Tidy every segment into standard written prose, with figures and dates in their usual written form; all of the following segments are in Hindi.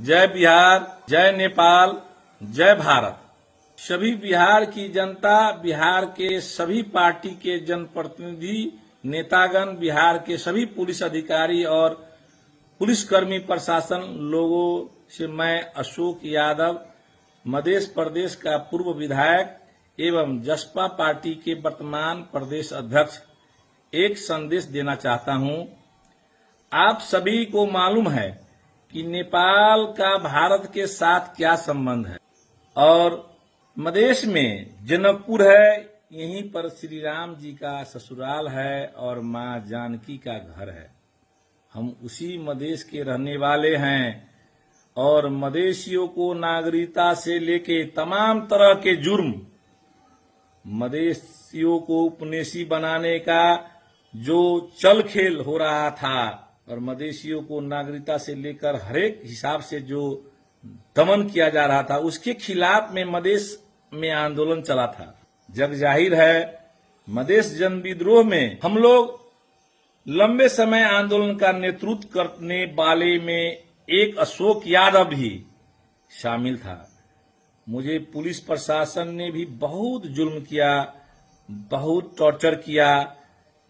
जय बिहार, जय नेपाल, जय भारत। सभी बिहार की जनता, बिहार के सभी पार्टी के जनप्रतिनिधि, नेतागण, बिहार के सभी पुलिस अधिकारी और पुलिसकर्मी, प्रशासन लोगों से मैं अशोक यादव, मध्य प्रदेश का पूर्व विधायक एवं जसपा पार्टी के वर्तमान प्रदेश अध्यक्ष एक संदेश देना चाहता हूं। आप सभी को मालूम है कि नेपाल का भारत के साथ क्या संबंध है और मधेश में जनकपुर है, यहीं पर श्री राम जी का ससुराल है और मां जानकी का घर है। हम उसी मधेश के रहने वाले हैं और मधेशियों को नागरिकता से लेके तमाम तरह के जुर्म, मधेशियों को उपनिवेशी बनाने का जो चल खेल हो रहा था और मधेशियों को नागरिकता से लेकर हरेक हिसाब से जो दमन किया जा रहा था, उसके खिलाफ में मधेश में आंदोलन चला था। जग जाहिर है, मधेश जन विद्रोह में हम लोग लंबे समय आंदोलन का नेतृत्व करने वाले में एक अशोक यादव भी शामिल था। मुझे पुलिस प्रशासन ने भी बहुत जुल्म किया, बहुत टॉर्चर किया,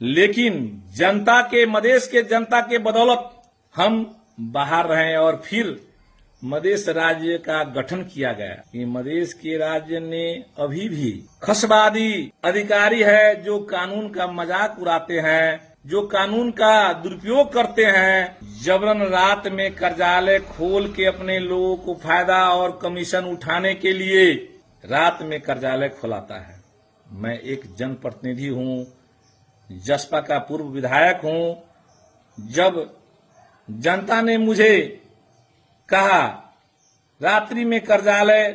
लेकिन जनता के, मधेश के जनता के बदौलत हम बाहर रहे और फिर मधेश राज्य का गठन किया गया। ये मधेश के राज्य ने अभी भी खसवादी अधिकारी है जो कानून का मजाक उड़ाते हैं, जो कानून का दुरुपयोग करते हैं, जबरन रात में कार्यालय खोल के अपने लोगों को फायदा और कमीशन उठाने के लिए रात में कार्यालय खोलाता है। मैं एक जनप्रतिनिधि हूं, जसपा का पूर्व विधायक हूं। जब जनता ने मुझे कहा रात्रि में कार्यालय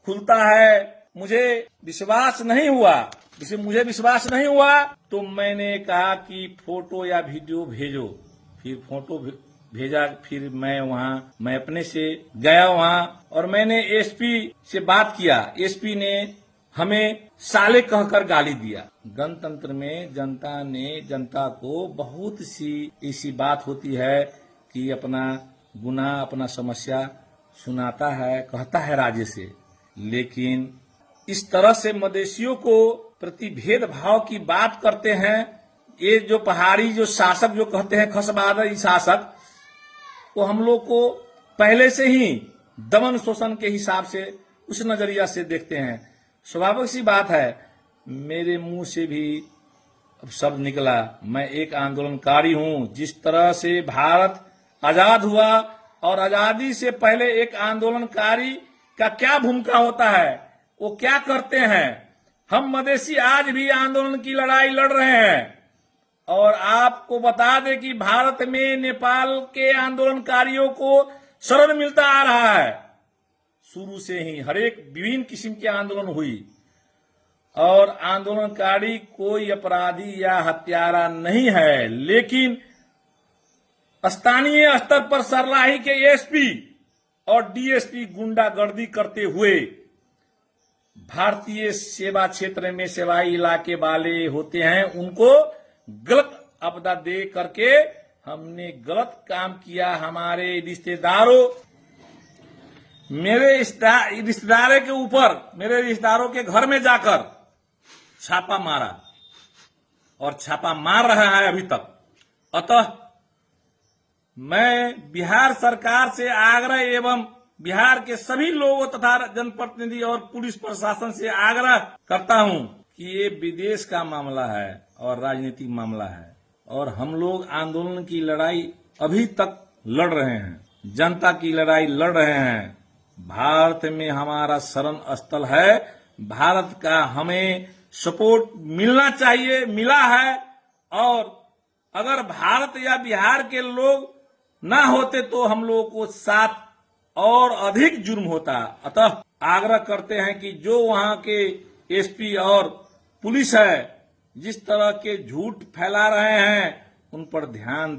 खुलता है, मुझे विश्वास नहीं हुआ, तो मैंने कहा कि फोटो या वीडियो भेजो। फिर फोटो भेजा, फिर मैं अपने से गया वहां और मैंने एसपी से बात किया। एसपी ने हमें साले कहकर गाली दिया। गणतंत्र में जनता को बहुत सी ऐसी बात होती है कि अपना गुनाह, अपना समस्या सुनाता है, कहता है राज्य से, लेकिन इस तरह से मधेशियों को प्रति भेदभाव की बात करते हैं। ये जो पहाड़ी जो शासक जो कहते हैं खसवादी शासक, वो हम लोग को पहले से ही दमन शोषण के हिसाब से उस नजरिया से देखते हैं। स्वाभाविक सी बात है, मेरे मुंह से भी अब शब्द निकला, मैं एक आंदोलनकारी हूं। जिस तरह से भारत आजाद हुआ और आजादी से पहले एक आंदोलनकारी का क्या भूमिका होता है, वो क्या करते हैं, हम मधेसी आज भी आंदोलन की लड़ाई लड़ रहे हैं। और आपको बता दें कि भारत में नेपाल के आंदोलनकारियों को शरण मिलता आ रहा है। शुरू से ही हरेक विभिन्न किस्म के आंदोलन हुई और आंदोलनकारी कोई अपराधी या हत्यारा नहीं है, लेकिन स्थानीय स्तर पर सरलाही के एसपी और डीएसपी गुंडागर्दी करते हुए भारतीय सेवा क्षेत्र में सेवाई इलाके वाले होते हैं, उनको गलत आपदा दे करके हमने गलत काम किया। हमारे रिश्तेदारों, मेरे रिश्तेदारों के ऊपर, मेरे रिश्तेदारों के घर में जाकर छापा मारा और छापा मार रहा है अभी तक। अतः मैं बिहार सरकार से आग्रह एवं बिहार के सभी लोगों तथा जनप्रतिनिधि और पुलिस प्रशासन से आग्रह करता हूं कि ये विदेश का मामला है और राजनीतिक मामला है और हम लोग आंदोलन की लड़ाई अभी तक लड़ रहे हैं, जनता की लड़ाई लड़ रहे हैं। भारत में हमारा शरण स्थल है, भारत का हमें सपोर्ट मिलना चाहिए, मिला है। और अगर भारत या बिहार के लोग ना होते तो हम लोगों को साथ और अधिक जुर्म होता। अतः आग्रह करते हैं कि जो वहां के एसपी और पुलिस है जिस तरह के झूठ फैला रहे हैं उन पर ध्यान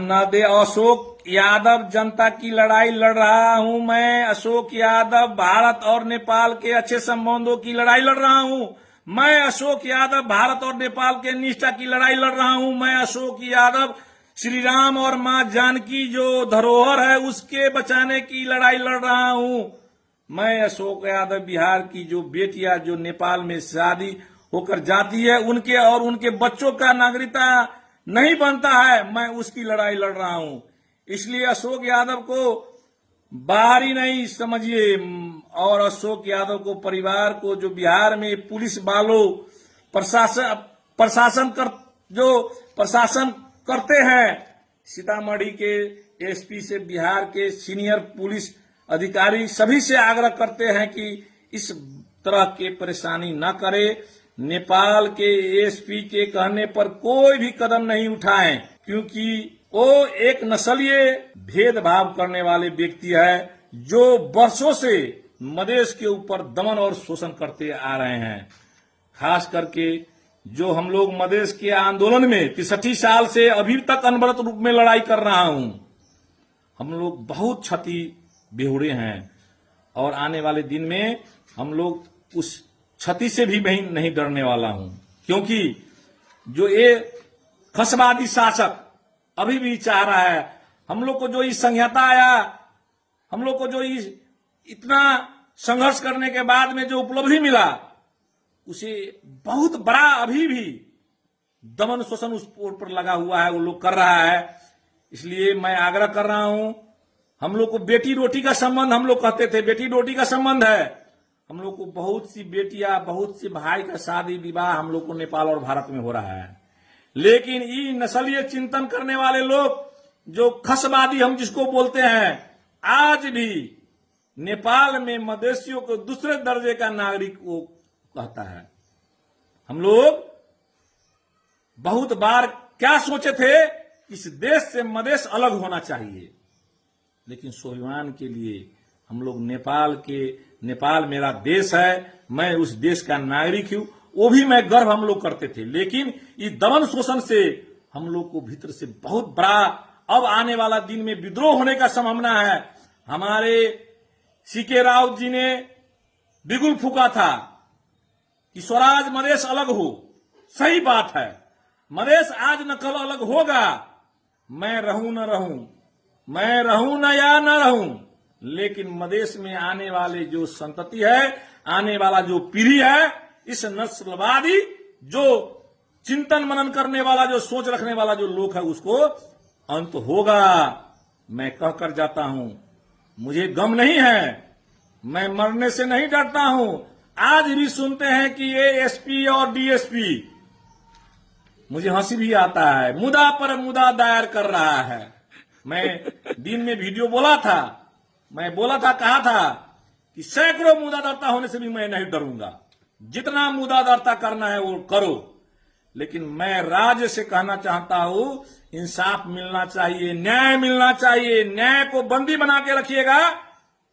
न दे। अशोक यादव जनता की लड़ाई लड़ रहा हूं मैं। अशोक यादव भारत और नेपाल के अच्छे संबंधों की लड़ाई लड़ रहा हूं मैं। अशोक यादव भारत और नेपाल के निष्ठा की लड़ाई लड़ रहा हूं मैं। अशोक यादव श्री राम और मां जानकी जो धरोहर है उसके बचाने की लड़ाई लड़ रहा हूं। मैं अशोक यादव बिहार की जो बेटियां जो नेपाल में शादी होकर जाती है उनके और उनके बच्चों का नागरिकता नहीं बनता है, मैं उसकी लड़ाई लड़ रहा हूं। इसलिए अशोक यादव को बाहरी नहीं समझिए और अशोक यादव को परिवार को जो बिहार में पुलिस वालों प्रशासन करते हैं, सीतामढ़ी के एसपी से बिहार के सीनियर पुलिस अधिकारी सभी से आग्रह करते हैं कि इस तरह के परेशानी न करे। नेपाल के एसपी के कहने पर कोई भी कदम नहीं उठाएं, क्योंकि वो एक नस्लीय भेदभाव करने वाले व्यक्ति है जो वर्षों से मधेश के ऊपर दमन और शोषण करते आ रहे हैं। खास करके जो हम लोग मधेश के आंदोलन में 63 साल से अभी तक अनवरत रूप में लड़ाई कर रहा हूं, हम लोग बहुत क्षति बेहुरे हैं और आने वाले दिन में हम लोग उस क्षति से भी नहीं डरने वाला हूं, क्योंकि जो ये खसवादी शासक अभी भी चाह रहा है, हम लोग को जो इस संहिता आया, हम लोग को जो इतना संघर्ष करने के बाद में जो उपलब्धि मिला, उसे बहुत बड़ा अभी भी दमन शोषण उस पर लगा हुआ है, वो लोग कर रहा है। इसलिए मैं आग्रह कर रहा हूं, हम लोग को बेटी रोटी का संबंध, हम लोग कहते थे बेटी रोटी का संबंध है, हम लोग को बहुत सी बेटियां, बहुत सी भाई का शादी विवाह हम लोग को नेपाल और भारत में हो रहा है। लेकिन ये नस्लीय चिंतन करने वाले लोग जो खसवादी हम जिसको बोलते हैं, आज भी नेपाल में मधेशियों को दूसरे दर्जे का नागरिक वो कहता है। हम लोग बहुत बार क्या सोचे थे, इस देश से मधेश अलग होना चाहिए, लेकिन स्वाभिमान के लिए हम लोग नेपाल मेरा देश है, मैं उस देश का नागरिक हूं, वो भी मैं गर्व हम लोग करते थे। लेकिन इस दमन शोषण से हम लोग को भीतर से बहुत बड़ा अब आने वाला दिन में विद्रोह होने का संभावना है। हमारे सीके राव जी ने बिगुल फूका था कि स्वराज मधेश अलग हो, सही बात है, मधेश आज न कल अलग होगा। मैं रहूं न रहूं, मैं रहूं न या न रहूं, लेकिन मधेश में आने वाले जो संतति है, आने वाला जो पीढ़ी है, इस नस्लवादी जो चिंतन मनन करने वाला, जो सोच रखने वाला जो लोग है, उसको अंत होगा। मैं कहकर जाता हूं, मुझे गम नहीं है, मैं मरने से नहीं डरता हूं। आज भी सुनते हैं कि ये एसपी और डीएसपी, मुझे हंसी भी आता है, मुद्दा पर मुद्दा दायर कर रहा है। मैं दिन में वीडियो बोला था, कहा था कि सैकड़ों मुद्दा दर्ता होने से भी मैं नहीं डरूंगा, जितना मुद्दा दर्ता करना है वो करो, लेकिन मैं राज्य से कहना चाहता हूं, इंसाफ मिलना चाहिए, न्याय मिलना चाहिए। न्याय को बंदी बना के रखिएगा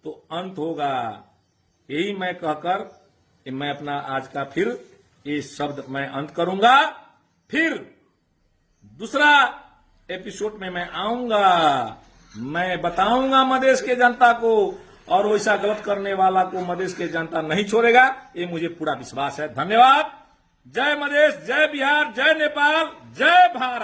तो अंत होगा। यही मैं कहकर मैं अपना आज का फिर ये शब्द मैं अंत करूंगा। फिर दूसरा एपिसोड में मैं आऊंगा, मैं बताऊंगा मधेश के जनता को, और वैसा गलत करने वाला को मधेश के जनता नहीं छोड़ेगा, ये मुझे पूरा विश्वास है। धन्यवाद। जय मधेश, जय बिहार, जय नेपाल, जय भारत।